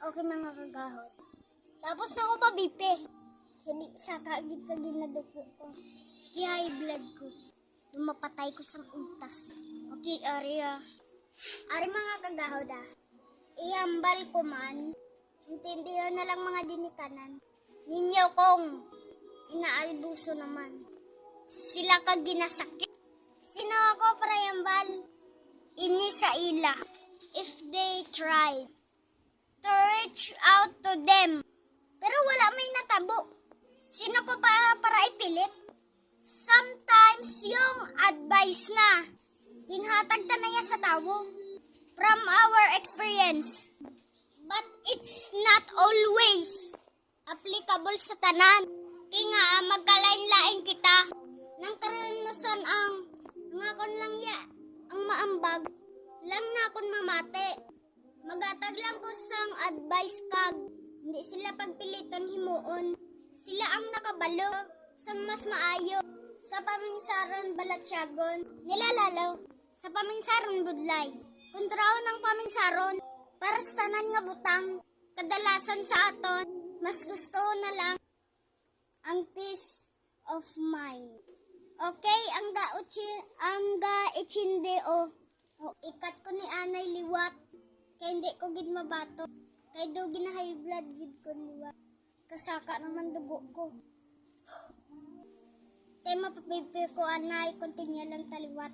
Okay mga kagahod. Tapos na ako pa bipe. Hindi sa kaagid ka ginaduko ko. High blood ko. Lumapatay ko sa utas. Okay, Arya. Ari mga kagahod Iambal ko man. Intindihan na lang mga dinikanan. Ninyo kong inaalbuso naman. Sila ka ginasakit. Sino ako para iambal? Ini sa ila. If they tried to reach out to them. Pero wala may natabo. Sino ko para ipilit? Sometimes yung advice na hinhatag ta na sa tao from our experience. But it's not always applicable sa tanan. Kaya nga magkalain-lain kita ng karanasan ang mga kon lang ang maambag lang na akong mamate. Magatag lang ko sang advice kag hindi sila pagpiliton himuon. Sila ang nakabalo sa mas maayo. Sa paminsaron balatsyagon nilalalaw. Sa paminsaron budlay. Kontraho ng paminsaron para sa tanan nga butang. Kadalasan sa aton mas gusto na lang ang peace of mind. Okay, ang ga-ichinde o ikat ko ni anay liwat. Kaya hindi ko gid mabato. Kaya do gina-high blood gid ko liwat. Kasaka naman dugo ko. Kaya mapapipi ko anay, continue lang taliwat.